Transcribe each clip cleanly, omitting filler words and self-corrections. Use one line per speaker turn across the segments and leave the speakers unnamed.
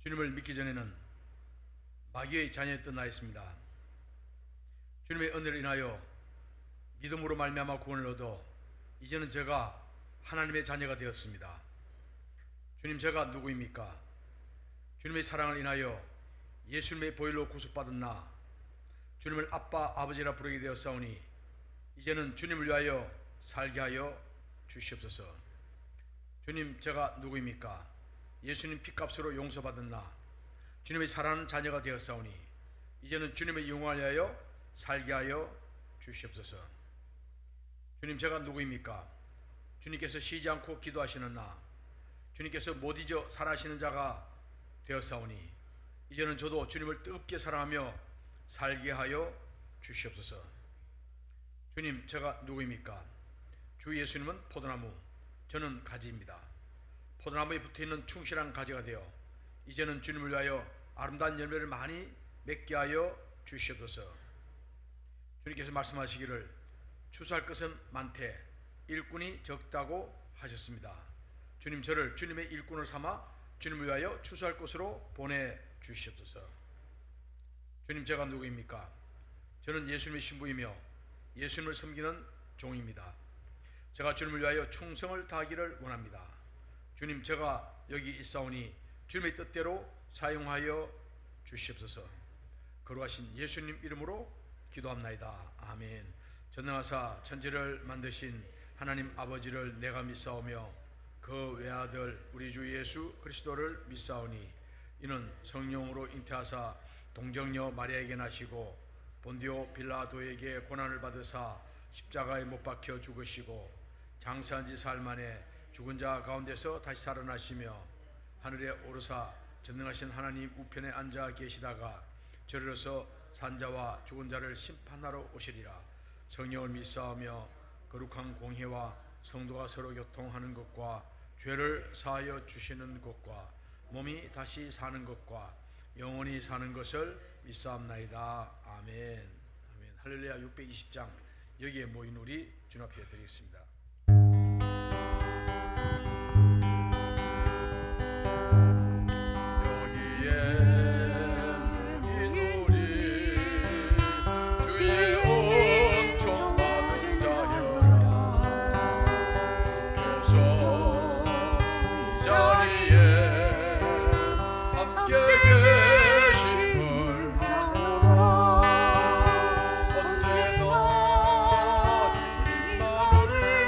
주님을 믿기 전에는 마귀의 자녀였던 나였습니다. 주님의 은혜를 인하여 믿음으로 말미암아 구원을 얻어 이제는 제가 하나님의 자녀가 되었습니다. 주님, 제가 누구입니까? 주님의 사랑을 인하여 예수님의 보혈로 구속받은 나, 주님을 아빠 아버지라 부르게 되었사오니 이제는 주님을 위하여 살게 하여 주시옵소서. 주님, 제가 누구입니까? 예수님 피값으로 용서받은 나, 주님의 사랑하는 자녀가 되었사오니 이제는 주님의 영광을 위하여 살게 하여 주시옵소서. 주님, 제가 누구입니까? 주님께서 쉬지 않고 기도하시는 나, 주님께서 못 잊어 살아시는 자가 되었사오니 이제는 저도 주님을 뜨겁게 사랑하며 살게 하여 주시옵소서. 주님, 제가 누구입니까? 주 예수님은 포도나무, 저는 가지입니다. 포도나무에 붙어있는 충실한 가지가 되어 이제는 주님을 위하여 아름다운 열매를 많이 맺게 하여 주시옵소서. 주님께서 말씀하시기를 추수할 것은 많되 일꾼이 적다고 하셨습니다. 주님, 저를 주님의 일꾼을 삼아 주님을 위하여 추수할 곳으로 보내주시옵소서. 주님, 제가 누구입니까? 저는 예수님의 신부이며 예수님을 섬기는 종입니다. 제가 주님을 위하여 충성을 다하기를 원합니다. 주님, 제가 여기 있사오니 주님의 뜻대로 사용하여 주시옵소서. 거룩하신 예수님 이름으로 기도합나이다. 아멘. 전능하사 천지를 만드신 하나님 아버지를 내가 믿사오며 그 외아들 우리 주 예수 그리스도를 믿사오니 이는 성령으로 잉태하사 동정녀 마리아에게 나시고 본디오 빌라도에게 고난을 받으사 십자가에 못 박혀 죽으시고 장사한 지 사흘 만에 죽은 자 가운데서 다시 살아나시며 하늘에 오르사 전능하신 하나님 우편에 앉아 계시다가 저리로서 산자와 죽은 자를 심판하러 오시리라. 성령을 믿사오며 거룩한 공회와 성도가 서로 교통하는 것과 죄를 사하여 주시는 것과 몸이 다시 사는 것과 영원히 사는 것을 믿사옵나이다. 아멘. 아멘. 할렐루야. 620장 여기에 모인 우리 주님 앞에 드리겠습니다.
언제나 주님만을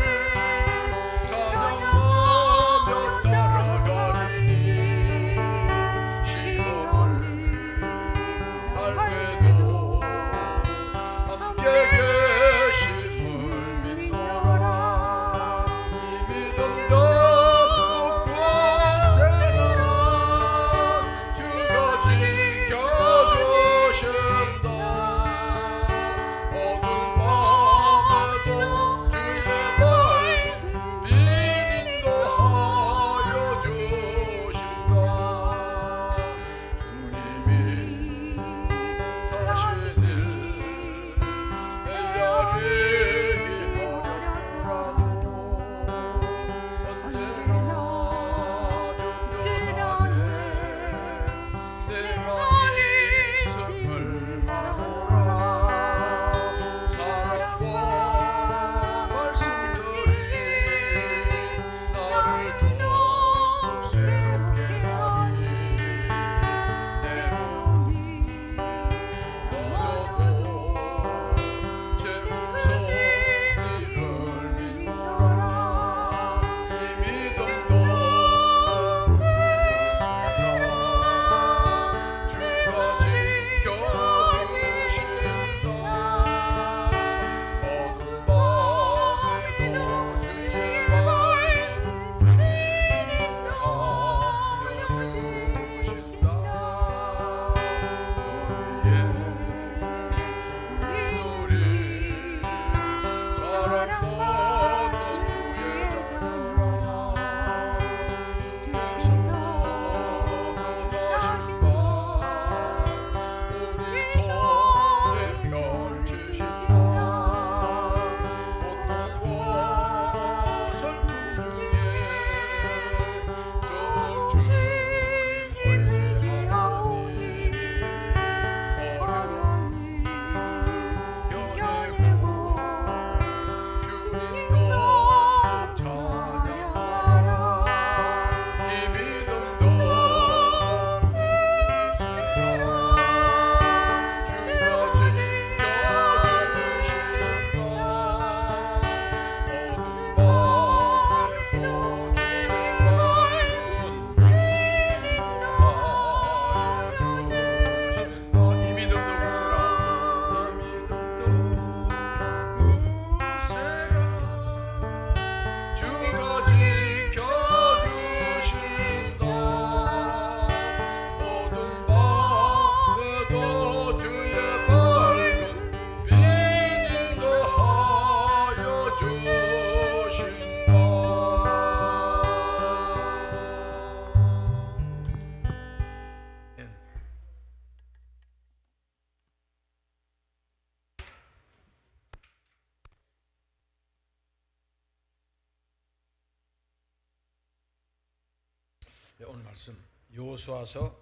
오늘 말씀 여호수아서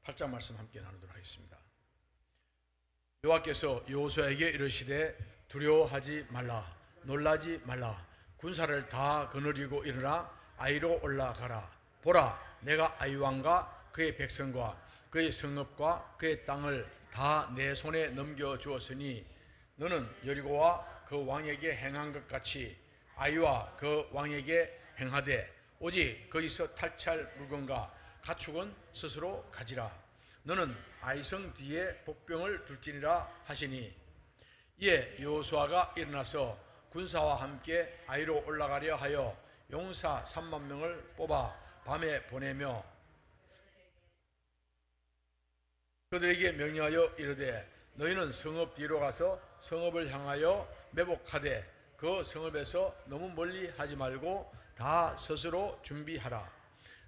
8장 말씀 함께 나누도록 하겠습니다. 여호와께서 여호수아에게 이르시되 두려워하지 말라, 놀라지 말라. 군사를 다 거느리고 일어나 아이로 올라가라. 보라, 내가 아이 왕과 그의 백성과 그의 성읍과 그의 땅을 다 내 손에 넘겨 주었으니 너는 여리고와 그 왕에게 행한 것 같이 아이와 그 왕에게 행하되 오직 거기서 탈취할 물건과 가축은 스스로 가지라. 너는 아이성 뒤에 복병을 둘지니라 하시니, 이에 여호수아가 일어나서 군사와 함께 아이로 올라가려 하여 용사 3만 명을 뽑아 밤에 보내며 그들에게 명령하여 이르되 너희는 성읍 뒤로 가서 성읍을 향하여 매복하되 그 성읍에서 너무 멀리 하지 말고 다 스스로 준비하라.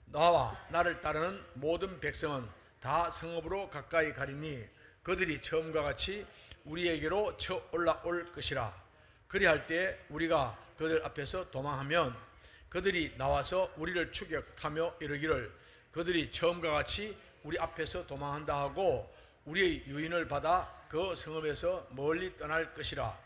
나와 나를 따르는 모든 백성은 다 성읍으로 가까이 가리니 그들이 처음과 같이 우리에게로 쳐 올라올 것이라. 그리할 때 우리가 그들 앞에서 도망하면 그들이 나와서 우리를 추격하며 이르기를 그들이 처음과 같이 우리 앞에서 도망한다 하고 우리의 유인을 받아 그 성읍에서 멀리 떠날 것이라.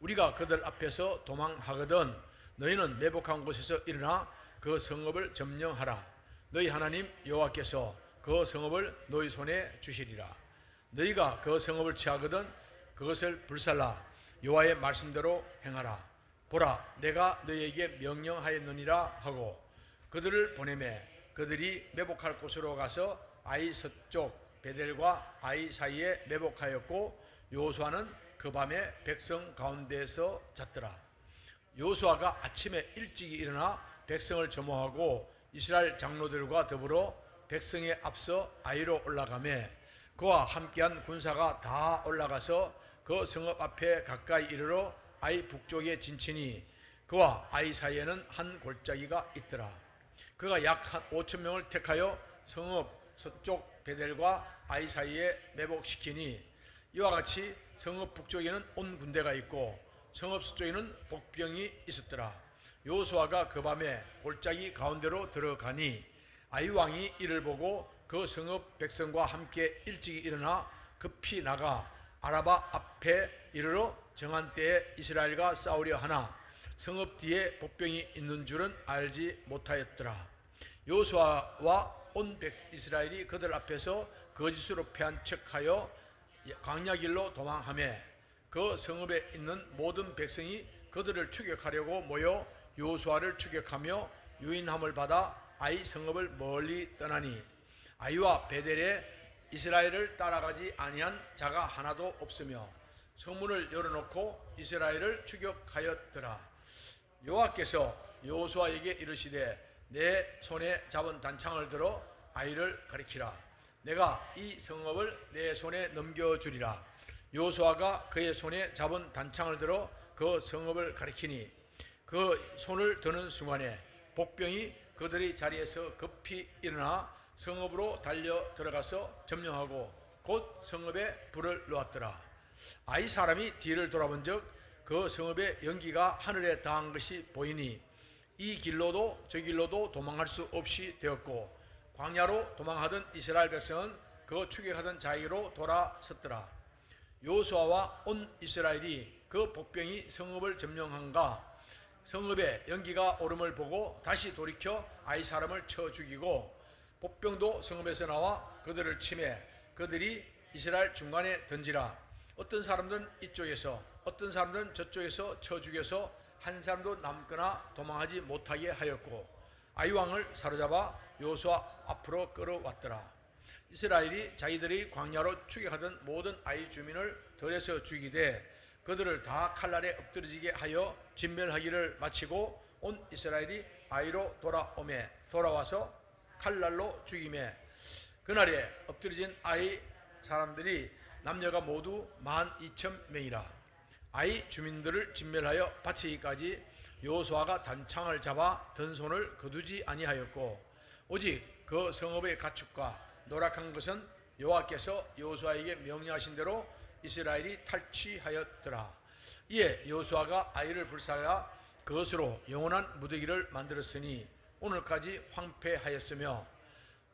우리가 그들 앞에서 도망하거든 너희는 매복한 곳에서 일어나 그 성읍을 점령하라. 너희 하나님 여호와께서 그 성읍을 너희 손에 주시리라. 너희가 그 성읍을 취하거든 그것을 불살라 여호와의 말씀대로 행하라. 보라, 내가 너희에게 명령하였느니라 하고 그들을 보내매 그들이 매복할 곳으로 가서 아이 서쪽 베델과 아이 사이에 매복하였고 여호수아는 그 밤에 백성 가운데에서 잤더라. 여호수아가 아침에 일찍 일어나 백성을 점호하고 이스라엘 장로들과 더불어 백성에 앞서 아이로 올라가매 그와 함께한 군사가 다 올라가서 그 성읍 앞에 가까이 이르러 아이 북쪽에 진치니 그와 아이 사이에는 한 골짜기가 있더라. 그가 약 5천 명을 택하여 성읍 서쪽 베델과 아이 사이에 매복시키니 이와 같이 성읍 북쪽에는 온 군대가 있고 성읍 서쪽에는 복병이 있었더라. 여호수아가 그 밤에 골짜기 가운데로 들어가니 아이 왕이 이를 보고 그 성읍 백성과 함께 일찍 일어나 급히 나가 아라바 앞에 이르러 정한 때에 이스라엘과 싸우려 하나 성읍 뒤에 복병이 있는 줄은 알지 못하였더라. 여호수아와 온 이스라엘이 그들 앞에서 거짓으로 패한 척하여 광야길로 도망하며 그 성읍에 있는 모든 백성이 그들을 추격하려고 모여 여호수아를 추격하며 유인함을 받아 아이 성읍을 멀리 떠나니 아이와 베델에 이스라엘을 따라가지 아니한 자가 하나도 없으며 성문을 열어놓고 이스라엘을 추격하였더라. 여호와께서 여호수아에게 이르시되 내 손에 잡은 단창을 들어 아이를 가리키라. 내가 이 성읍을 내 손에 넘겨주리라. 여호수아가 그의 손에 잡은 단창을 들어 그 성읍을 가리키니 그 손을 드는 순간에 복병이 그들의 자리에서 급히 일어나 성읍으로 달려 들어가서 점령하고 곧 성읍에 불을 놓았더라. 아이 사람이 뒤를 돌아본 적 그 성읍의 연기가 하늘에 닿은 것이 보이니 이 길로도 저 길로도 도망할 수 없이 되었고 광야로 도망하던 이스라엘 백성은 그 추격하던 자에게로 돌아섰더라. 여호수아와 온 이스라엘이 그 복병이 성읍을 점령한가 성읍에 연기가 오름을 보고 다시 돌이켜 아이 사람을 쳐 죽이고 복병도 성읍에서 나와 그들을 치매 그들이 이스라엘 중간에 던지라. 어떤 사람들은 이쪽에서 어떤 사람들은 저쪽에서 쳐 죽여서 한 사람도 남거나 도망하지 못하게 하였고 아이 왕을 사로잡아 여호수아 앞으로 끌어왔더라. 이스라엘이 자기들이 광야로 추격하던 모든 아이 주민을 들여서 죽이되 그들을 다 칼날에 엎드러지게 하여 진멸하기를 마치고 온 이스라엘이 아이로 돌아와서 칼날로 죽이매 그날에 엎드러진 아이 사람들이 남녀가 모두 12,000명이라. 아이 주민들을 진멸하여 바치기까지 여호수아가 단창을 잡아 든 손을 거두지 아니하였고 오직 그 성읍의 가축과 노락한 것은 여호와께서 여호수아에게 명령하신 대로 이스라엘이 탈취하였더라. 이에 여호수아가 아이를 불살라 그것으로 영원한 무더기를 만들었으니 오늘까지 황폐하였으며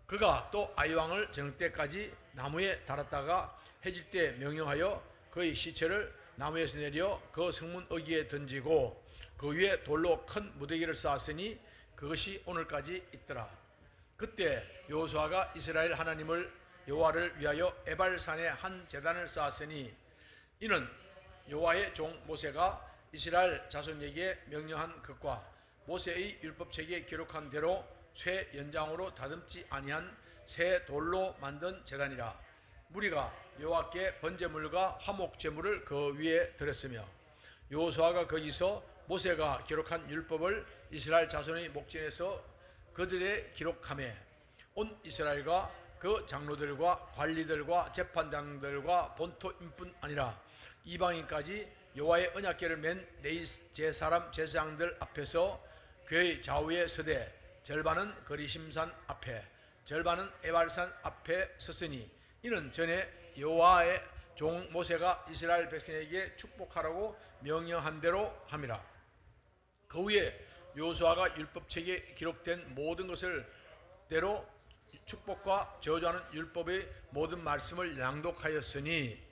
그가 또 아이 왕을 저녁 때까지 나무에 달았다가 해질 때 명령하여 그의 시체를 나무에서 내려 그 성문 어귀에 던지고 그 위에 돌로 큰 무더기를 쌓았으니 그것이 오늘까지 있더라. 그때 여호수아가 이스라엘 하나님을 여호와를 위하여 에발산에 한 제단을 쌓았으니 이는 여호와의 종 모세가 이스라엘 자손에게 명령한 것과 모세의 율법책에 기록한 대로 쇠 연장으로 다듬지 아니한 새 돌로 만든 제단이라. 무리가 여호와께 번제물과 화목 제물을 그 위에 드렸으며 여호수아가 거기서 모세가 기록한 율법을 이스라엘 자손의 목전에서 그들의 기록하며 온 이스라엘과 그 장로들과 관리들과 재판장들과 본토인뿐 아니라 이방인까지 여호와의 언약궤를 맨 네 제사람 제사장들 앞에서 궤의 좌우에 서되 절반은 거리심산 앞에 절반은 에발산 앞에 섰으니 이는 전에 여호와의 종 모세가 이스라엘 백성에게 축복하라고 명령한 대로 함이라. 그 후에 여호수아가 율법책에 기록된 모든 것을 대로 축복과 저주하는 율법의 모든 말씀을 낭독하였으니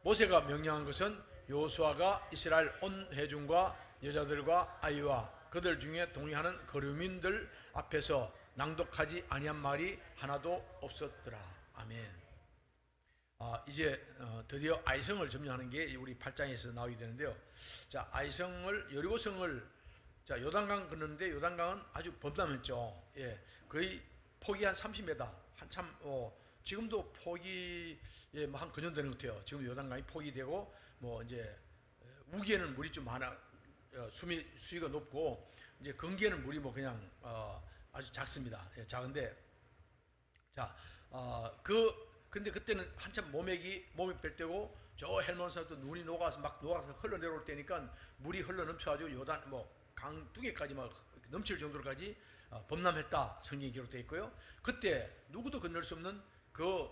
모세가 명령한 것은 여호수아가 이스라엘 온 회중과 여자들과 아이와 그들 중에 동의하는 거류민들 앞에서 낭독하지 아니한 말이 하나도 없었더라. 아멘. 이제 드디어 아이성을 점령하는 게 우리 8장에서 나오게 되는데요. 자, 아이성을 여리고성을 자 요단강 건너는데 요단강은 아주 범람했죠. 예, 거의 폭이 한 30m, 한참 지금도 폭이 뭐 한 근년 되는 것 같아요. 지금 요단강이 폭이 되고 뭐 이제 우기에는 물이 좀 많아 수위가 높고 이제 건기에는 물이 뭐 그냥 아주 작습니다. 예, 작은데 자 근데 그때는 한참 몸이 뺄 때고 저 헬몬산도 눈이 녹아서 흘러내려올 때니까 물이 흘러 넘쳐가지고 요단 뭐 강 두 개까지 막 넘칠 정도로까지 범람했다 성경에 기록되어 있고요. 그때 누구도 건널 수 없는 그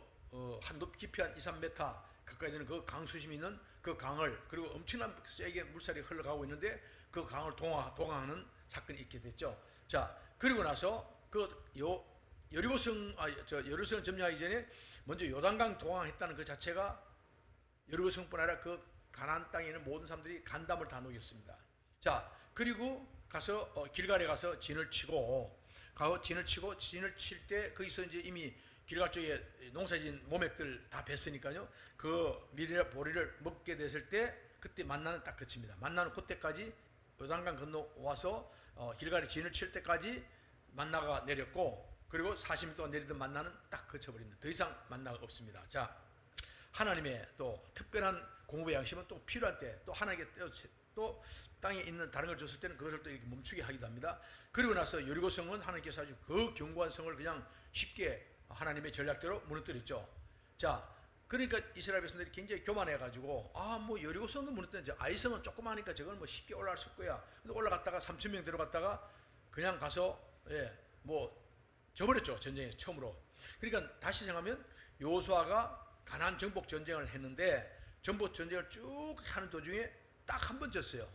한 깊이 한 2, 3m 가까이 되는 그 강 수심이 있는 그 강을 그리고 엄청난 세게 물살이 흘러가고 있는데 그 강을 동항하는 사건이 있게 됐죠. 자 그리고 나서 여리고성을 점령하기 전에 먼저 요단강 동항했다는 그 자체가 여리고성뿐 아니라 그 가나안 땅에 있는 모든 사람들이 간담을 다 녹였습니다. 자 그리고 가서 길갈에 가서 진을 칠 때 거기서 이제 이미 길갈 쪽에 농사진 모맥들 다 뱄으니까요. 그 밀이나 보리를 먹게 됐을 때 그때 만나는 딱 그칩니다. 만나는 그때까지 요단강 건너와서 길갈에 진을 칠 때까지 만나가 내렸고 그리고 40일 동안 내리던 만나는 딱 그쳐버립니다. 더 이상 만나가 없습니다. 자 하나님의 또 특별한 공급의 양심은 또 필요할 때 또 하나님께 또 땅에 있는 다른 걸 줬을 때는 그것을 또 이렇게 멈추게 하기도 합니다. 그리고 나서 여리고성은 하나님께서 아주 그 견고한 성을 그냥 쉽게 하나님의 전략대로 무너뜨렸죠. 자, 그러니까 이스라엘 백성들이 굉장히 교만해가지고 뭐 여리고성도 무너뜨렸는데 아이성은 조그마하니까 저건 뭐 쉽게 올라갈 수 있을 거야. 근데 올라갔다가 3,000명 들어갔다가 그냥 가서 뭐 져버렸죠. 전쟁에서 처음으로. 그러니까 다시 생각하면 여호수아가 가나안 정복 전쟁을 했는데 정복 전쟁을 쭉 하는 도중에 딱 한 번 졌어요.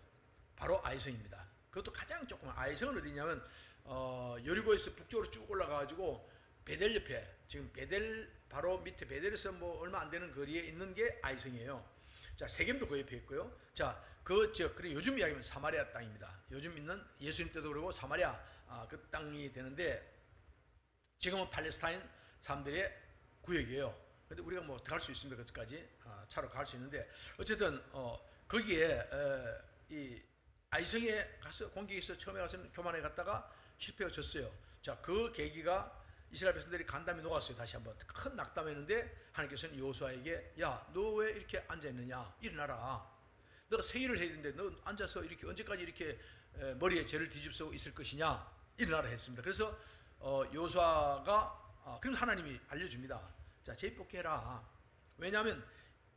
바로 아이성입니다. 그것도 가장 조그만. 아이성은 어디냐면 여리고에서 북쪽으로 쭉 올라가가지고 베델 옆에 지금 베델 바로 밑에 베델에서 뭐 얼마 안 되는 거리에 있는 게 아이성이에요. 자 세겜도 그 옆에 있고요. 자 그 지역 그리고 요즘 이야기하면 사마리아 땅입니다. 요즘 있는 예수님 때도 그러고 사마리아 그 땅이 되는데 지금은 팔레스타인 사람들의 구역이에요. 근데 우리가 뭐 들어갈 수 있습니다. 그때까지 차로 갈 수 있는데 어쨌든 거기에 이 아이성에 가서 공격에서 처음에 가서 교만에 갔다가 실패가 졌어요. 자, 그 계기가 이스라엘 백성들이 간담이 녹았어요. 다시 한번 큰 낙담했는데 하나님께서는 여호수아에게 야, 너 왜 이렇게 앉아 있느냐? 일어나라. 너가 세일을 해야 되는데 너 앉아서 이렇게 언제까지 이렇게 머리에 죄를 뒤집어 있을 것이냐? 일어나라 했습니다. 그래서 여호수아가 그럼 하나님이 알려줍니다. 자, 재입복해라. 왜냐하면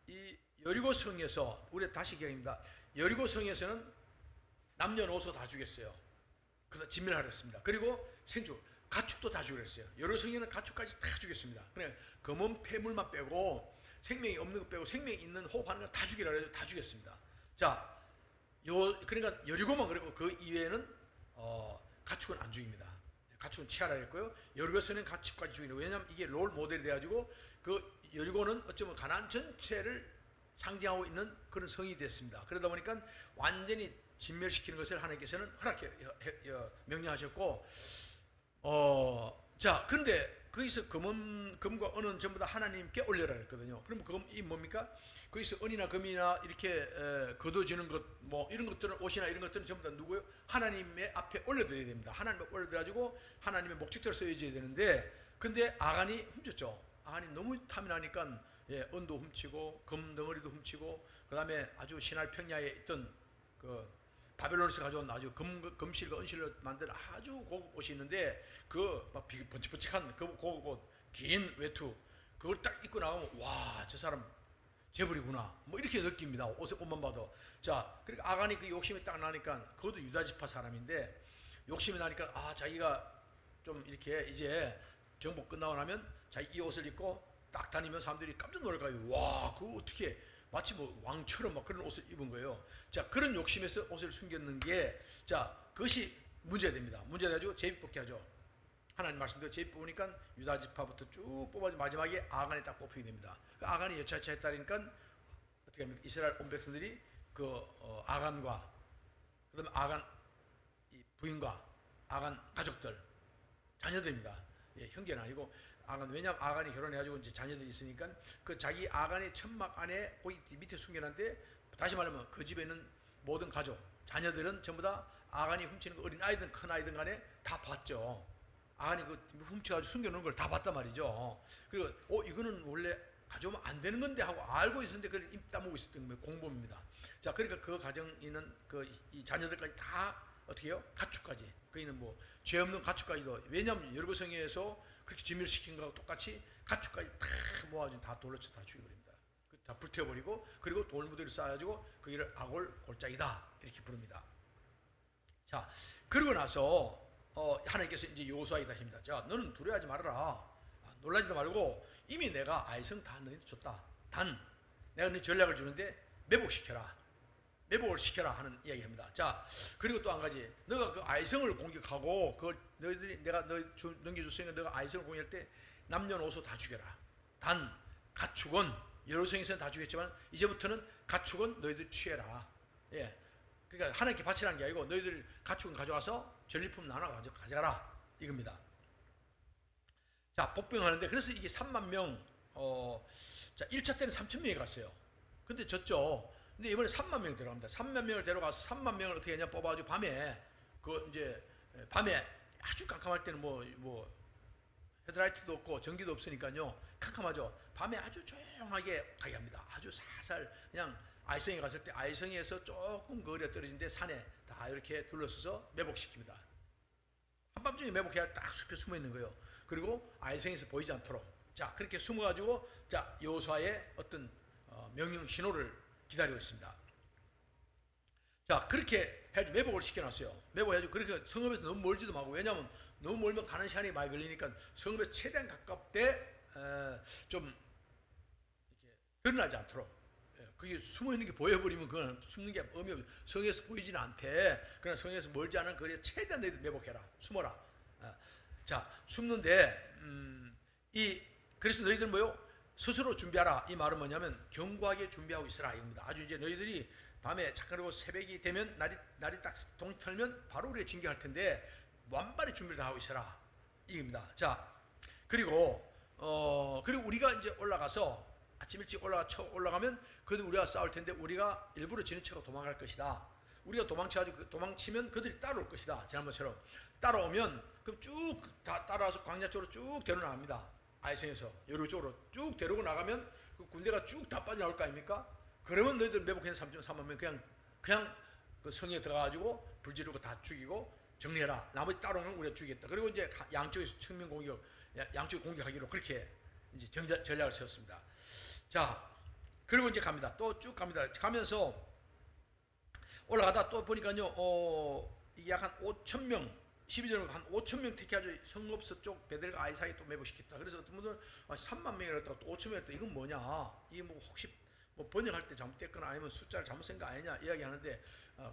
이 여리고성에서 우리 다시 기억입니다. 여리고성에서는 남녀노소 다 죽였어요. 그래서 진멸하려 했습니다. 그리고 생축, 가축도 다 죽였어요. 여리고성에는 가축까지 다 죽였습니다. 그냥 검은 폐물만 빼고 생명이 없는 것 빼고 생명이 있는 호흡하는 걸 다 죽이라 해서 다 죽였습니다. 자, 그러니까 여리고만 그랬고 그 이외에는 가축은 안 죽입니다. 가축은 취하라 했고요. 여리고에서는 가축까지 죽이는. 왜냐하면 이게 롤 모델이 돼가지고 그 여리고는 어쩌면 가나안 전체를 상징하고 있는 그런 성이 됐습니다. 그러다 보니까 완전히 진멸시키는 것을 하나님께서는 명령하셨고, 자, 근데 거기서 금과 은은 전부 다 하나님께 올려라 했거든요. 그럼 금이 뭡니까? 거기서 은이나 금이나 이렇게 거둬지는 것, 뭐 이런 것들은, 옷이나 이런 것들은 전부 다 누구예요? 하나님의 앞에 올려드려야 됩니다. 하나님 앞에 올려드려가지고 하나님의 목적대로 쓰여져야 되는데, 근데 아간이 훔쳤죠. 아간이 너무 탐이 나니까 은도 훔치고 금 덩어리도 훔치고, 그 다음에 아주 신할 평야에 있던 그 바벨론에서 가져온 아주 금실과 은실로 만든 아주 고급 옷이 있는데, 그 막 번쩍번쩍한 그 고급 옷, 긴 외투, 그걸 딱 입고 나가면 와, 저 사람 재벌이구나, 뭐 이렇게 느낍니다. 옷만 봐도. 자, 그러니까 아간이 그 욕심이 딱 나니까, 그것도 유다지파 사람인데 욕심이 나니까, 아, 자기가 좀 이렇게 이제 정복 끝나고 나면 자기 이 옷을 입고 딱 다니면 사람들이 깜짝 놀랄 거예요. 와, 그거 어떻게 마치 뭐 왕처럼 막 그런 옷을 입은 거예요. 자, 그런 욕심에서 옷을 숨겼는 게, 자, 그것이 문제가 됩니다. 문제가 돼가지고 제비 뽑게 하죠. 하나님 말씀대로 제비 뽑으니까 유다 지파부터 쭉 뽑아서 마지막에 아간이 딱 뽑히게 됩니다. 그 아간이 여차치 했다니까 어떻게 합니까? 이스라엘 온 백성들이 그 아간과, 그다음에 아간 이 부인과 아간 가족들, 자녀들입니다. 형제는 아니고 아간. 왜냐하면 아간이 결혼해가지고 이제 자녀들이 있으니까 그 자기 아간의 천막 안에 거기 밑에 숨겨놨는데, 다시 말하면 그 집에 있는 모든 가족, 자녀들은 전부 다 아간이 훔치는 거, 어린 아이든 큰 아이든 간에 다 봤죠. 아간이 그 훔쳐가지고 숨겨놓은 걸 다 봤단 말이죠. 그리고 이거는 원래 가져오면 안 되는 건데 하고 알고 있었는데 그걸 입 다물고 있었던 거예요. 공범입니다. 자, 그러니까 그 가정에 있는 이 자녀들까지 다 어떻게 해요? 가축까지. 그이는 뭐 죄 없는 가축까지도. 왜냐하면 여리고성에서 그렇게 진멸시킨 거하고 똑같이 가축까지 다 모아가지고 다 돌로 쳐 다 죽여버립니다. 다 불태워버리고, 그리고 돌무더기를 쌓아가지고 거기를 아골 골짜기다 이렇게 부릅니다. 자, 그러고 나서 하나님께서 이제 여호수아에게 하십니다. 자, 너는 두려워하지 말아라. 놀라지도 말고, 이미 내가 아이성 다 너희한테 줬다. 단 내가 너희 전략을 주는데 매복시켜라. 매복을 시켜라 하는 이야기입니다. 자, 그리고 또 한 가지, 너가 그 아이성을 공격하고, 그걸 너희들이 내가 넘겨줬으니까 너가 아이성을 공격할 때 남녀노소 다 죽여라. 단 가축은 여로성에서는 다 죽였지만 이제부터는 가축은 너희들 취해라. 예, 그러니까 하나님께 바치라는 게 아니고 너희들 가축은 가져가서 전리품 나눠 가져가라 이겁니다. 자, 복병하는데, 그래서 이게 3만 명, 자, 1차 때는 3천 명이 갔어요. 근데 졌죠. 근데 이번에 3만 명 들어갑니다. 3만 명을 데려가서 3만 명을 어떻게 하냐, 뽑아가지고 밤에, 밤에 아주 깜깜할 때는 뭐 헤드라이트도 없고 전기도 없으니까요, 캄캄하죠. 밤에 아주 조용하게 가게 합니다. 아주 살살, 그냥 아이성에 갔을 때 아이성에서 조금 거리가 떨어진데 산에 다 이렇게 둘러서서 매복시킵니다. 한밤중에 매복해야 딱 숲에 숨어 있는 거예요. 그리고 아이성에서 보이지 않도록. 자, 그렇게 숨어가지고, 자, 여호수아의 어떤 명령 신호를 기다리고 있습니다. 자, 그렇게 해가지고 매복을 시켜놨어요. 매복해가지고, 그렇게 성읍에서 너무 멀지도 말고, 왜냐하면 너무 멀면 가는 시간이 많이 걸리니까 성읍에 최대한 가깝되 좀 이렇게 드러나지 않도록. 그게 숨어있는 게 보여버리면 그건 숨는 게 의미 없어요. 성에서 보이지는 않대. 그러나 성에서 멀지 않은 거리에 최대한 너희들 매복해라. 숨어라. 자, 숨는데 그래서 너희들 뭐요? 스스로 준비하라. 이 말은 뭐냐면 견고하게 준비하고 있으라 이겁니다. 아주 이제 너희들이 밤에 잠깐이고 새벽이 되면 날이 딱 동틀면 바로 우리가 진격할 텐데 완발의 준비를 다 하고 있어라 이겁니다. 자, 그리고 우리가 이제 올라가서 아침 일찍 올라가면 그들 우리가 싸울 텐데 우리가 일부러 지는 척하고 도망갈 것이다. 우리가 도망치면 그들이 따라올 것이다. 지난번처럼 따라오면 그럼 쭉 따라와서 광야 쪽으로 쭉 데려나갑니다. 아이성에서 여루 쪽으로 쭉 데리고 나가면 그 군대가 쭉 다 빠져나올 거 아닙니까? 그러면 너희들 매복한 3.3만 명 그냥 그 성에 들어가가지고 불 지르고 다 죽이고 정리해라. 나머지 따라오면 우리가 죽이겠다. 그리고 이제 양쪽에서 측면 공격, 양쪽 공격하기로 그렇게 이제 전략을 세웠습니다. 자, 그리고 이제 갑니다. 또 쭉 갑니다. 가면서 올라가다 또 보니까요, 이게 약 한 5천 명, 12절에 한 5천 명 택해가지고 성읍서 쪽 베델과 아이 사이에 또 매복시켰다. 그래서 어떤 분들은 3만 명이라 했다가 또 5천 명이라 했다. 이건 뭐냐? 이게 뭐 혹시 뭐 번역할 때 잘못됐거나 아니면 숫자를 잘못 쓴 거 아니냐 이야기하는데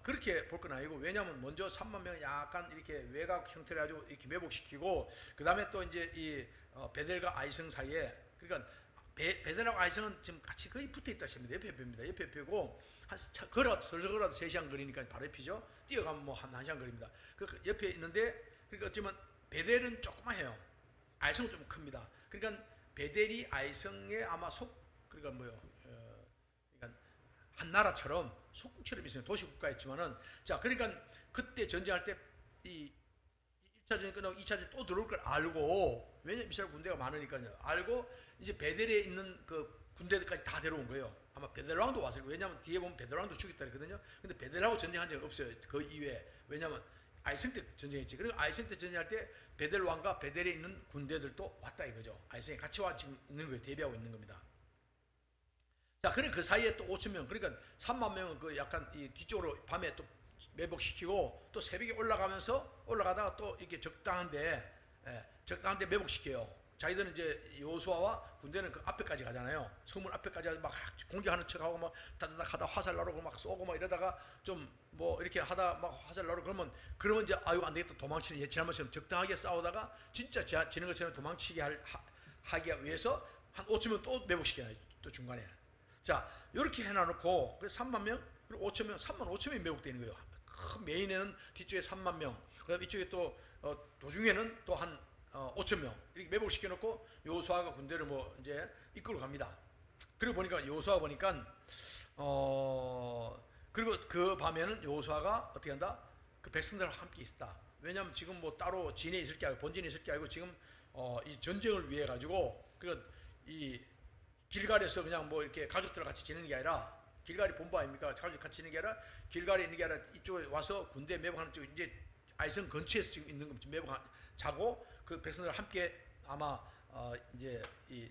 그렇게 볼 건 아니고, 왜냐하면 먼저 3만 명을 약간 이렇게 외곽 형태로 가지고 이렇게 매복시키고, 그 다음에 또 이제 이 베델과 아이성 사이에, 그러니까 베델하고 아이성은 지금 같이 거의 붙어 있다시피 옆에 옆입니다. 옆에 옆이고 슬슬 걸어도 3시간 거리니까 바로 옆이죠. 뛰어가면 뭐 한 1시간 거리입니다. 그 옆에 있는데, 그러니까 어쩌면 베델은 조그마해요. 아이성은 좀 큽니다. 그러니까 베델이 아이성의 아마 그러니까 뭐요, 그러니까 한 나라처럼 속국처럼 있어요. 도시국가였지만은, 자, 그러니까 그때 전쟁할 때 이 1차전이 끝나고 2차전이 또 들어올 걸 알고, 왜냐면 이스라엘 군대가 많으니까요. 알고 이제 베델에 있는 그 군대들까지 다 데려온 거예요. 아마 베델 왕도 왔을 거예요. 왜냐면 뒤에 보면 베델 왕도 죽였다 했거든요. 근데 베델하고 전쟁한 적이 없어요. 그 이외에. 왜냐면 아이성 때 전쟁했지. 그리고 아이성 때 전쟁할 때 베델 왕과 베델에 있는 군대들도 왔다 이거죠. 아이성에 같이 와 있는 거예요. 대비하고 있는 겁니다. 자, 그래 그 사이에 또 5천 명, 그러니까 3만 명은 그 약간 이 뒤쪽으로 밤에 또 매복시키고, 또 새벽에 올라가다가 또 이렇게 적당한데 매복시켜요. 자기들은 이제 여호수아와 군대는 그 앞에까지 가잖아요. 성문 앞에까지 막 공격하는 척하고 막 다다닥 하다 화살 나르고 막 쏘고 막 이러다가 좀 뭐 이렇게 하다 막 화살 나르고 그러면 이제 아유 안 되겠다, 도망치는, 지난번처럼 적당하게 싸우다가 진짜 지는 것처럼 도망치게 하기 위해서 한 5천 명 또 매복시켜요. 또 중간에. 자, 이렇게 해놔놓고, 그래서 3만 명, 그리고 5천 명, 3만 5천 명이 매복되는 거예요. 큰 메인에는 뒤쪽에 3만 명, 그 다음에 이쪽에 또 도중에는 또 한 5천 명 이렇게 매복시켜놓고 여호수아가 군대를 뭐 이제 이끌어 갑니다. 그리고 보니까 여호수아 보니까 그리고 그 밤에는 여호수아가 어떻게 한다? 그 백성들과 함께 있다. 왜냐하면 지금 뭐 따로 진에 있을 게 아니고 본진에 있을 게 아니고 지금 이 전쟁을 위해 가지고 이 길갈에서 그냥 뭐 이렇게 가족들과 같이 지내는 게 아니라, 길갈이 본부 아닙니까? 가족 같이 지내는 게 아니라 길갈에 있는 게 아니라 이쪽에 와서 군대 매복하는 쪽, 이제 아이성 근처에서 지금 있는 겁니다. 자고 그 백성들 함께 아마 이제 이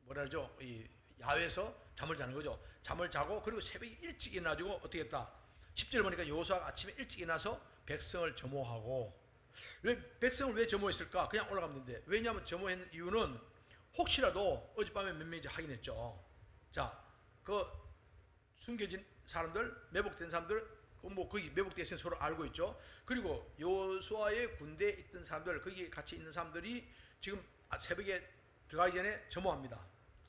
뭐라 그러죠? 이 야외에서 잠을 자는 거죠. 잠을 자고, 그리고 새벽에 일찍 일어나지고 어떻게 했다? 10절 보니까 여호수아가 아침에 일찍 일어나서 백성을 점호하고, 백성을 왜 점호했을까? 그냥 올라가면 되는데, 왜냐하면 점호한 이유는 혹시라도 어젯밤에 몇 명인지 확인했죠. 자, 그 숨겨진 사람들, 매복된 사람들, 뭐 거기 매복되어 있으면 서로 알고 있죠. 그리고 여호수아의 군대에 있던 사람들, 거기 같이 있는 사람들이 지금 새벽에 들어가기 전에 점호합니다.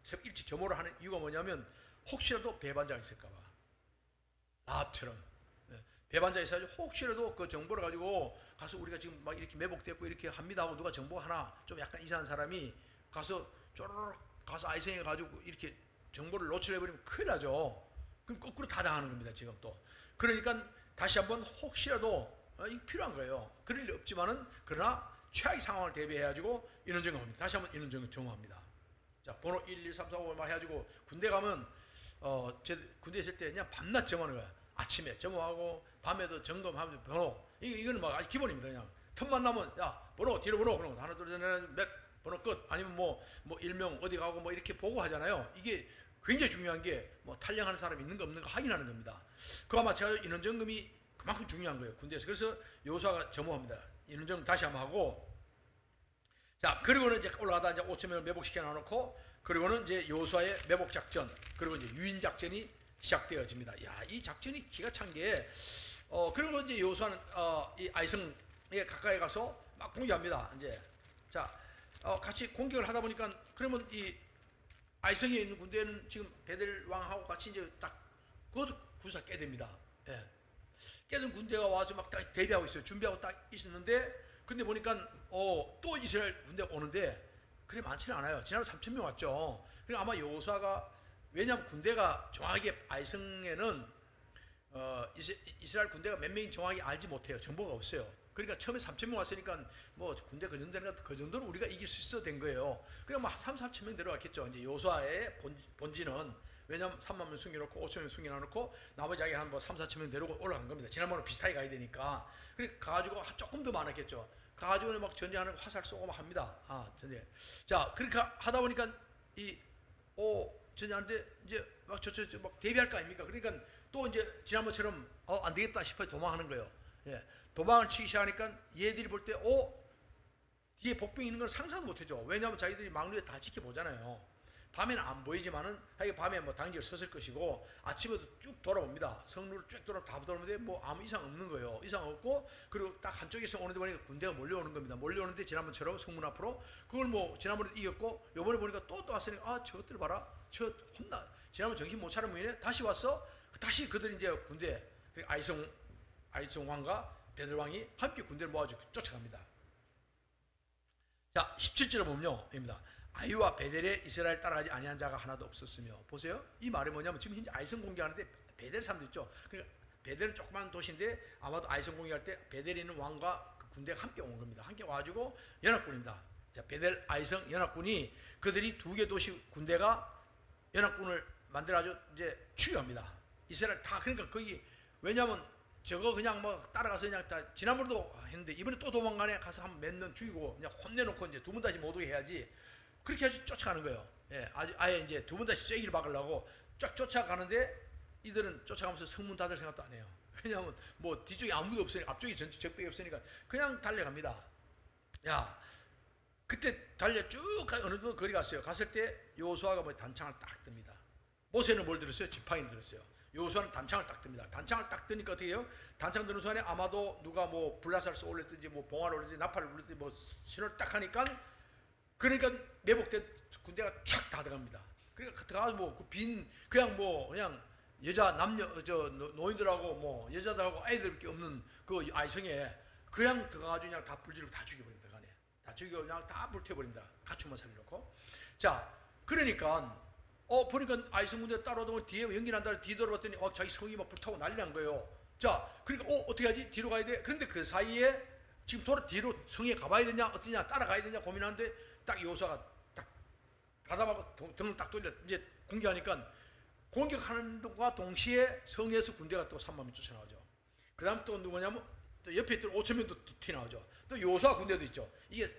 새벽 일찍 점호를 하는 이유가 뭐냐면, 혹시라도 배반자가 있을까봐. 라합처럼 배반자 있어야지, 혹시라도 그 정보를 가지고 가서 우리가 지금 막 이렇게 매복됐고 이렇게 합니다 하고 누가 정보 하나 좀 약간 이상한 사람이 가서 쪼르륵 가서 아이성에 가지고 이렇게 정보를 노출해버리면 큰일 나죠. 그럼 거꾸로 다 당하는 겁니다, 지금 또. 그러니까 다시 한번 혹시라도 이게 필요한 거예요. 그럴 리 없지만은, 그러나 최악의 상황을 대비해가지고 인원 점검합니다. 다시 한번 인원 점검합니다. 자, 번호 1, 2, 3, 4, 5 막 해가지고, 군대 가면 제 군대 있을 때 그냥 밤낮 점하는 거야. 아침에 점호하고 밤에도 점검하면 번호, 이거는 막 아주 기본입니다. 그냥 틈만 나면 야 번호 뒤로 번호, 그럼 하나 둘 셋 넷 번호 끝. 아니면 뭐 일명 어디 가고 뭐 이렇게 보고 하잖아요. 이게 굉장히 중요한 게 뭐 탈영하는 사람이 있는가 없는가 확인하는 겁니다. 그 아마 제가 인원 점검이 그만큼 중요한 거예요, 군대에서. 그래서 여호수아가 점호합니다. 인원 점검 다시 한번 하고, 자, 그리고는 이제 올라가다 이제 5천 명을 매복시켜 놔놓고, 그리고는 이제 여호수아의 매복 작전, 그리고 이제 유인 작전이 시작되어집니다. 야, 이 작전이 기가 찬 게, 그리고 이제 여호수아는 이 아이성에 가까이 가서 막 공격합니다. 이제 자, 같이 공격을 하다 보니까, 그러면 이 아이성에 있는 군대는 지금 베델 왕하고 같이 이제 딱 그것도 구사 깨됩니다. 예. 깨든 군대가 와서 막 딱 대비하고 있어요. 준비하고 딱 있었는데, 근데 보니까 또 이스라엘 군대가 오는데 그래 많지는 않아요. 지난번 3천 명 왔죠. 그리고 아마 여호수아가, 왜냐하면 군대가 정확하게 아이성에는 이스라엘 군대가 몇 명인지 정확히 알지 못해요. 정보가 없어요. 그러니까 처음에 3천 명 왔으니까 뭐 군대 그 정도는 우리가 이길 수 있어 된 거예요. 그러니까 막 3, 4천 명 데려왔겠죠. 이제 여호수아의 본진은, 왜냐하면 3만 명 숨겨놓고 5천 명 숨겨놓고 나머지 자기 한 뭐 3, 4천 명 데리고 올라간 겁니다. 지난번에 비슷하게 가야 되니까. 그래 가지고 조금 더 많았겠죠. 가지고는 막 전쟁하는 화살 쏘고 막 합니다. 전쟁. 자, 그렇게 하다 보니까 전쟁하는데 이제 막 막 대비할 거 아닙니까? 그러니까 또 이제 지난번처럼 안 되겠다 싶어 도망하는 거예요. 예. 도망을 치기 시작하니까 얘들이 볼 때 뒤에 복병이 있는 걸 상상도 못하죠. 왜냐하면 자기들이 막루에 다 지켜보잖아요. 밤에는 안 보이지만은 하여간 밤에 뭐 당직을 섰을 것이고 아침에도 쭉 돌아옵니다. 성루를 쭉 다 돌아오는데 뭐 아무 이상 없는 거예요. 이상 없고 그리고 딱 한쪽에서 오는데 보니까 군대가 몰려오는 겁니다. 몰려오는데 지난번처럼 성문 앞으로 그걸 뭐 지난번에 이겼고 요번에 보니까 또 왔으니까 아 저것들 봐라 저 혼나 지난번 정신 못 차린 모인에 다시 왔어. 다시 그들이 이제 군대 아이성 왕과 베델 왕이 함께 군대를 모아주고 쫓아갑니다. 자 17절에 보면요 입니다. 아이와 베델에 이스라엘 따라가지 아니한 자가 하나도 없었으며 보세요. 이 말이 뭐냐면 지금 현재 아이성 공개하는데 베델 사람도 있죠. 그러니까 베델은 조그만 도시인데 아마도 아이성 공개할 때 베델에 있는 왕과 그 군대가 함께 온 겁니다. 함께 와가지고 연합군입니다. 자 베델 아이성 연합군이 그들이 두 개 도시 군대가 연합군을 만들어가지고 이제 추격합니다. 이스라엘 다 그러니까 거기 왜냐하면 저거 그냥 뭐 따라가서 그냥 다 지난번에도 했는데 이번에 또 도망가네 가서 한 몇 년 죽이고 그냥 혼내놓고 이제 두 번 다시 못 오게 해야지. 그렇게 해서 쫓아가는 거예요. 예, 아예 이제 두 번 다시 쐐기를 박으려고 쫙 쫓아가는데 이들은 쫓아가면서 성문 닫을 생각도 안 해요. 왜냐하면 뭐 뒤쪽에 아무도 없으니까 앞쪽에 전체 적벽이 없으니까 그냥 달려갑니다. 야, 그때 달려 쭉 어느 정도 거리 갔어요. 갔을 때 여호수아가 뭐 단창을 딱 듭니다. 모세는 뭘 들었어요? 지팡이를 들었어요. 여호수아는 단창을 딱 듭니다. 단창을 딱 드니까 어떻게 해요? 단창 드는 순간에 아마도 누가 뭐 불나사를 올렸든지 뭐 봉화를 올렸든지 나팔을 올렸든지 뭐 신호를 딱 하니까 그러니까 매복된 군대가 촥 다 들어갑니다. 그러니까 들어가서 뭐 그냥 뭐 그냥 여자 남녀 저 노인들하고 뭐 여자들하고 아이들밖에 없는 그 아이성에 그냥 들어가가지고 그냥 다 불지르고 다 죽여버립니다. 간에 다 죽여 그냥 다 불태워버립니다. 가축만 살려놓고. 자 그러니까 보니까 아이성 군대 따라오던 뒤에 연기난다 뒤돌아봤더니 자기 성이 막 불타고 난리 난 거예요. 자 그러니까 어떻게 하지? 뒤로 가야 돼. 그런데 그 사이에 지금 뒤로 성에 가봐야 되냐 어떠냐 따라가야 되냐 고민하는데 딱 여호수아가 딱 가다마고 등을 딱 돌려 이제 공격하니까 공격하는 것과 동시에 성에서 군대가 또 3만명 쫓아나오죠. 그 다음 또 누구냐면 또 옆에 있던 5,000명도 또 튀어나오죠. 또 여호수아 군대도 있죠. 이게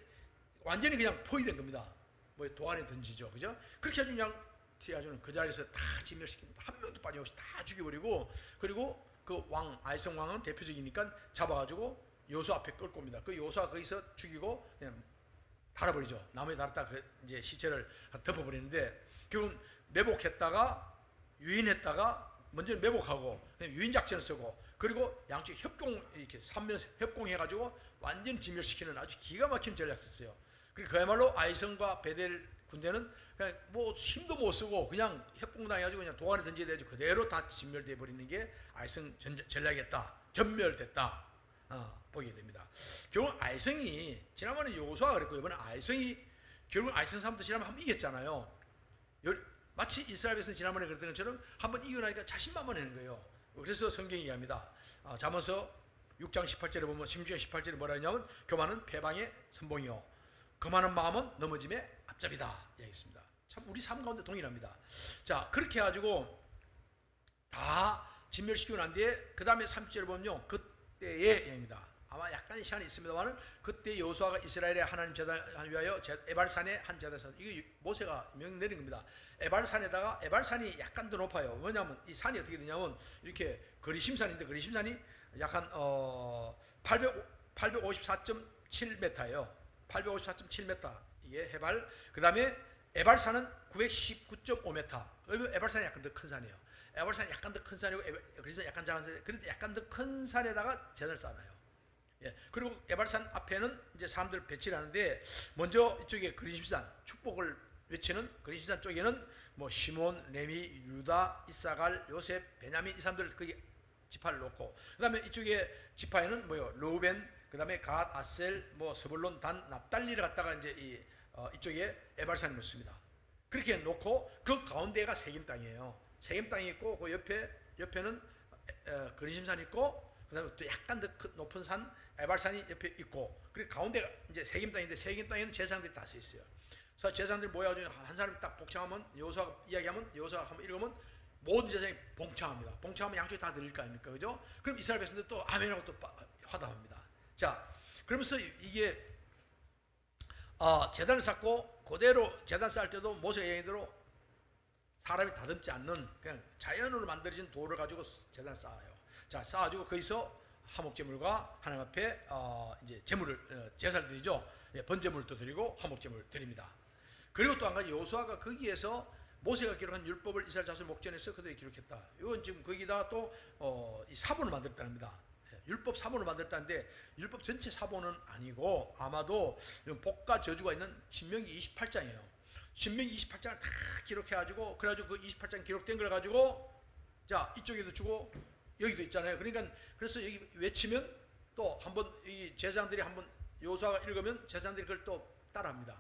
완전히 그냥 포위된 겁니다. 뭐 도안에 던지죠. 그죠? 그렇게 해서 그냥 튀어가지고는 그 자리에서 다 진멸시킵니다. 한 명도 빠짐없이 다 죽여버리고 그리고 그 왕 아이성 왕은 대표적이니까 잡아가지고 여호수아 앞에 끌고 옵니다. 그 여호수아 거기서 죽이고 그냥 달아버리죠. 나무에 달았다 그 이제 시체를 덮어버리는데 결국은 매복했다가 유인했다가 먼저 매복하고 유인 작전을 쓰고 그리고 양쪽 협공 이렇게 3면 협공해가지고 완전 진멸시키는 아주 기가 막힌 전략을 썼어요. 그야말로 아이성과 베델 군대는 그냥 뭐 힘도 못 쓰고 그냥 협공당해가지고 그냥 도안에 던져야 되지 그대로 다 진멸돼 버리는 게 아이성 전략이었다. 전멸됐다. 보게 됩니다. 결국 아이성이 지난번에 여호수아가 그랬고 이번에 아이성이 결국 아이성 사람들 지난번에 한번 이겼잖아요. 마치 이스라엘에서는 지난번에 그랬던 것처럼 한번 이기고 나니까 자신만만하는 거예요. 그래서 성경이 얘기합니다. 잠언서 6장 18절에 보면 16장 18절에 뭐라 하냐면 교만은 패방의 선봉이요 거만한 마음은 넘어짐의 앞잡이다 얘기했습니다. 참 우리 삶 가운데 동일합니다. 자 그렇게 해가지고 다 진멸시키고 난 뒤에 그 다음에 30절에 보면요 그때의 얘기입니다. 아마 약간의 시간이 있습니다만은 그때 여호수아가 이스라엘의 하나님 제단을 위하여 에발산에 한 제단을 이게 모세가 명 내린 겁니다. 에발산에다가 에발산이 약간 더 높아요. 왜냐하면 이 산이 어떻게 되냐면 이렇게 거리심산인데 거리심산이 약간 854.7m예요. 854.7m 이게 해발. 그 다음에 에발산은 919.5m. 에발산이 약간 더 큰 산이에요. 에발산이 약간 더 큰 산이고 그래서 약간 작은 산. 그래서 약간 더 큰 산에다가 제단을 쌓아요. 예. 그리고 에발산 앞에는 이제 사람들 배치를 하는데 먼저 이쪽에 그리심산 축복을 외치는 그리심산 쪽에는 뭐 시몬, 레미, 유다, 이사갈, 요셉, 베냐민 이 사람들 거기 지파를 놓고 그다음에 이쪽에 지파에는 뭐요 르우벤, 그다음에 갓, 아셀, 뭐 스불론, 단, 납달리를 갖다가 이제 이쪽에 에발산을 놓습니다. 그렇게 놓고 그 가운데가 세겜 땅이에요. 세겜 땅이 있고 그 옆에는 그리심산이 있고 그다음에 또 약간 더 높은 산 에발산이 옆에 있고 그리고 가운데가 이제 세겜 땅인데 세겜 땅에는 제사장들이 다 서 있어요. 그래서 제사장들이 모여가지고 한 사람이 딱 봉창하면 여호수아가 이야기하면 여호수아가 한번 읽으면 모든 제사장이 봉창합니다. 봉창하면 양쪽이 다 들릴 거 아닙니까, 그죠? 그럼 이스라엘 백성들 또 아멘하고 또 화답합니다. 자, 그러면서 이게 제단을 쌓고 그대로 제단 쌓을 때도 모세가 얘기대로 사람이 다듬지 않는 그냥 자연으로 만들어진 돌을 가지고 제단을 쌓아요. 자, 쌓아주고 거기서 화목제물과 하나님 앞에 이제 제물을 제사를 드리죠. 예, 번제물도 드리고 화목제물을 드립니다. 그리고 또 한 가지 여호수아가 거기에서 모세가 기록한 율법을 이스라엘 자손 목전에서 그들이 기록했다. 이건 지금 거기다가 또 이 사본을 만들었답니다. 율법 사본을 만들었다는데 율법 전체 사본은 아니고 아마도 복과 저주가 있는 신명기 28장이에요. 신명기 28장을 다 기록해가지고 그래가지고 그 28장 기록된 걸 가지고 자 이쪽에도 주고 여기도 있잖아요. 그러니까 그래서 여기 외치면 또 한번 이 제사장들이 한번 여호수아가 읽으면 제사장들이 그걸 또 따라합니다.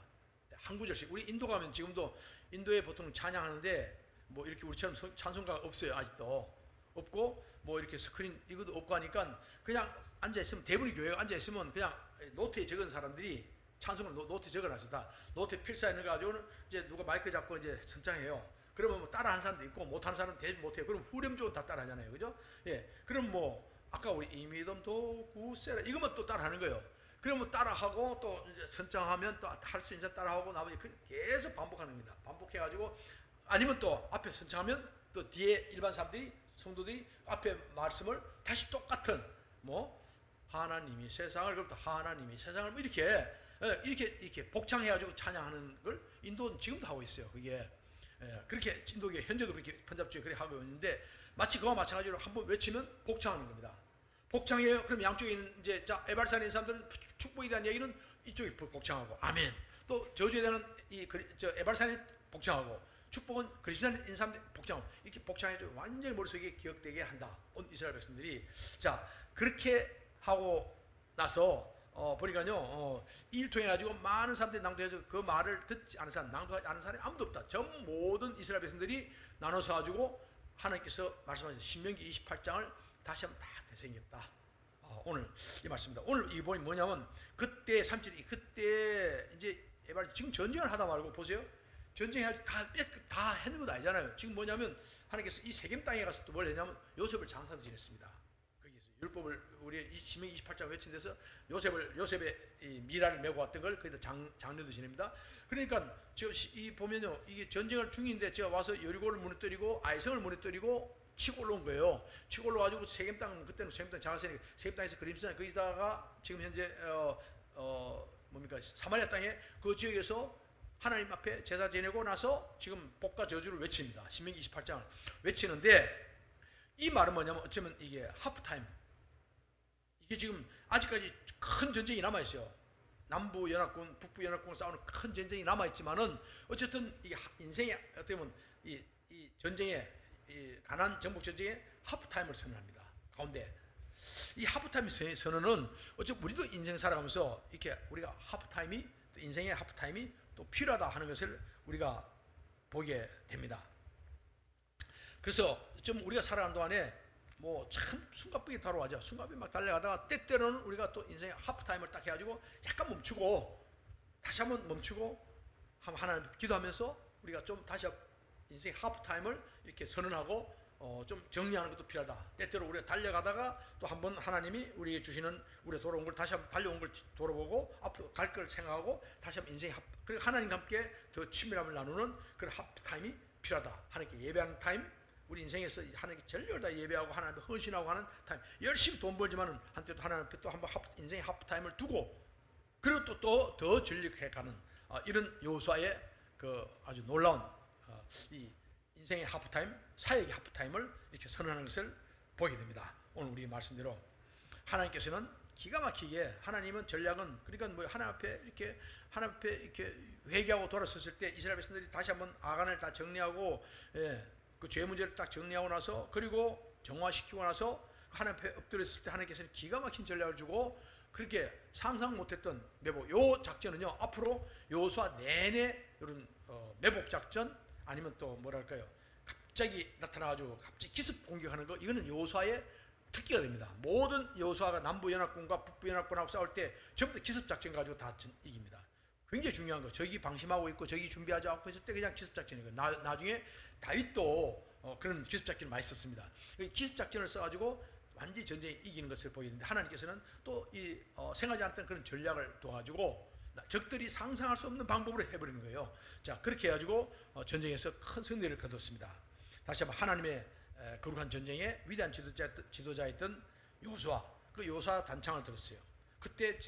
한 구절씩. 우리 인도 가면 지금도 인도에 보통 찬양하는데 뭐 이렇게 우리처럼 찬송가가 없어요. 아직도 없고 뭐 이렇게 스크린 이것도 없고 하니까 그냥 앉아 있으면 대부분의 교회가 앉아 있으면 그냥 노트에 적은 사람들이 찬송을 노트에 적어놨다. 노트에 필사해 넣어 가지고는 이제 누가 마이크 잡고 이제 선창해요. 그러면 뭐 따라하는 사람도 있고 못하는 사람은 대부분 못해요. 그럼 후렴쪽은 다 따라하잖아요, 그죠? 예, 그럼 뭐 아까 우리 이미덤도 구세라 이것만 또 따라하는 거예요. 그러면 따라하고 또 이제 선창하면 또 할 수 있는 사람 따라하고 나머지 계속 반복하는 겁니다. 반복해가지고 아니면 또 앞에 선창하면 또 뒤에 일반 사람들이 성도들이 앞에 말씀을 다시 똑같은 뭐 하나님이 세상을 그럼 또 하나님이 세상을 뭐 이렇게 복창해가지고 찬양하는 걸 인도는 지금도 하고 있어요. 그게 그렇게 인도계 현재도 그렇게 편잡주에 그렇게 하고 있는데 마치 그와 마찬가지로 한번 외치면 복창하는 겁니다. 복창해요. 그럼 양쪽에 있는 이제 자 에발산에 있는 사람들은 축복에 대한 얘기는 이쪽이 복창하고 아멘. 또 저주에 대한 에발산에 복창하고 축복은 그리스도인에 있는 사람들이 복창하고 이렇게 복창해서 완전히 머릿속에 기억되게 한다. 온 이스라엘 백성들이 자 그렇게 하고 나서 보니까요 이 일 통해 가지고 많은 사람들이 낭독해서 그 말을 듣지 않은 사람 낭독하지 않은 사람이 아무도 없다. 전 모든 이스라엘 백성들이 나눠서 가지고 하나님께서 말씀하신 신명기 28장을 다시 한번 다 되새겼다. 오늘 이 말씀입니다. 오늘 이 본이 뭐냐면 그때 3절이 그때 이제 지금 전쟁을 하다 말고 보세요. 전쟁해 다 했는 것도 아니잖아요. 지금 뭐냐면 하나님께서 이 세겜 땅에 가서 또 뭘 했냐면 요셉을 장사로 지냈습니다. 거기서 율법을 우리 신명기 28장 외친 데서 요셉의 이 미라를 메고 왔던 걸 거기다 장려도 지냅니다. 그러니까 지금 이 보면요 이게 전쟁을 중인데 제가 와서 여리고를 무너뜨리고 아이성을 무너뜨리고 치고 올라온 거예요. 치고 올라와가지고 세겜 땅 그때는 세겜 땅 작았으니까 세겜 땅에서 그림산 거기다가 지금 현재 뭡니까 사마리아 땅에 그 지역에서 하나님 앞에 제사 지내고 나서 지금 복과 저주를 외칩니다. 신명기 28장을 외치는데 이 말은 뭐냐면 어쩌면 이게 하프타임 이게 지금 아직까지 큰 전쟁이 남아있어요. 남부 연합군 북부 연합군과 싸우는 큰 전쟁이 남아있지만은 어쨌든 이게 인생의 어떻게 보면 이 전쟁의 이 가나안 정복 전쟁의 하프타임을 선언합니다. 가운데 이 하프타임 선언은 어차피 우리도 인생 살아가면서 이렇게 우리가 하프타임이 또 인생의 하프타임이 또 필요하다 하는 것을 우리가 보게 됩니다. 그래서 좀 우리가 살아가는 동안에 뭐 참 숨가쁘게 다뤄가죠. 숨가쁘게 막 달려가다가 때때로는 우리가 또 인생의 하프타임을 딱 해가지고 약간 멈추고 다시 한번 멈추고 하나님 기도하면서 우리가 좀 다시 인생 하프타임을 이렇게 선언하고 좀 정리하는 것도 필요하다. 때때로 우리가 달려가다가 또 한번 하나님이 우리에게 주시는 우리가 돌아온 걸 다시 한번 달려온 걸 돌아보고 앞으로 갈 걸 생각하고 다시 한번 인생의 그리고 하나님과 함께 더 친밀함을 나누는 그런 하프타임이 필요하다. 하나님께 예배하는 타임, 우리 인생에서 하나님께 전력을 다 예배하고 하나님께 헌신하고 하는 타임. 열심히 돈 벌지만은 한때도 하나님 앞에 또 한번 인생의 하프타임을 두고 그리고 또 더 전력해가는 이런 여호수아의 그 아주 놀라운 이 인생의 하프타임, 사역의 하프타임을 이렇게 선언하는 것을 보게 됩니다. 오늘 우리 말씀대로 하나님께서는 기가 막히게 하나님은 전략은 그러니까 뭐 하나님 앞에 이렇게 회개하고 돌아섰을 때 이스라엘 백성들이 다시 한번 아간을 다 정리하고 그 죄 문제를 딱 정리하고 나서 그리고 정화시키고 나서 하나님 앞에 엎드렸을 때 하나님께서는 기가 막힌 전략을 주고 그렇게 상상 못했던 매복. 요 작전은요 앞으로 여호수아 내내 이런 매복 작전 아니면 또 뭐랄까요 갑자기 나타나가지고 갑자기 기습 공격하는 거 이거는 여호수아의 특기가 됩니다. 모든 여호수아가 남부 연합군과 북부 연합군하고 싸울 때 전부 다 기습 작전 가지고 다 이깁니다. 굉장히 중요한 거. 저기 방심하고 있고 저기 준비하지 않고 있을 때 그냥 기습 작전이고 나중에 다윗도 그런 기습 작전을 많이 썼습니다. 기습 작전을 써가지고 완전히 전쟁에 이기는 것을 보이는데 하나님께서는 또 이 생각하지 않았던 그런 전략을 둬가지고 적들이 상상할 수 없는 방법으로 해버리는 거예요. 자 그렇게 해가지고 전쟁에서 큰 승리를 거뒀습니다. 다시 한번 하나님의 거룩한 전쟁의 위대한 지도자였던 여호수아 그 여호수아 단창을 들었어요. 그때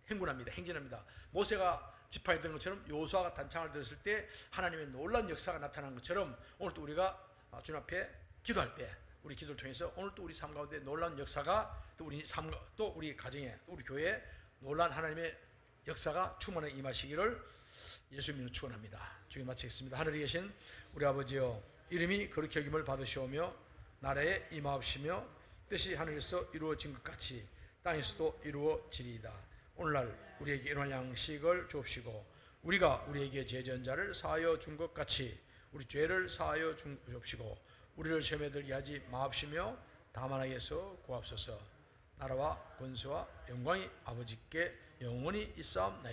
행진합니다. 모세가 지팡이던 것처럼 여호수아가 단창을 들었을 때 하나님의 놀라운 역사가 나타난 것처럼 오늘 또 우리가 주님 앞에 기도할 때 우리 기도를 통해서 오늘 또 우리 삶 가운데 놀라운 역사가 또 우리 삶, 또 우리 가정에, 우리 교회에 놀라운 하나님의 역사가 충만하게 임하시기를 예수님으로 축원합니다. 주님 마치겠습니다. 하늘에 계신 우리 아버지여, 이름이 거룩히 여김을 받으시오며 나라에 임하옵시며 뜻이 하늘에서 이루어진 것 같이 땅에서도 이루어지리이다. 오늘날 우리에게 일용할 양식을 주옵시고 우리가 우리에게 죄지은 자를 사하여 준 것 같이 우리 죄를 사하여 주옵시고 우리를 시험에 들게 하지 마옵시며 다만 악에서 구하옵소서. 나라와 권세와 영광이 아버지께 영원히 있사옵나이다.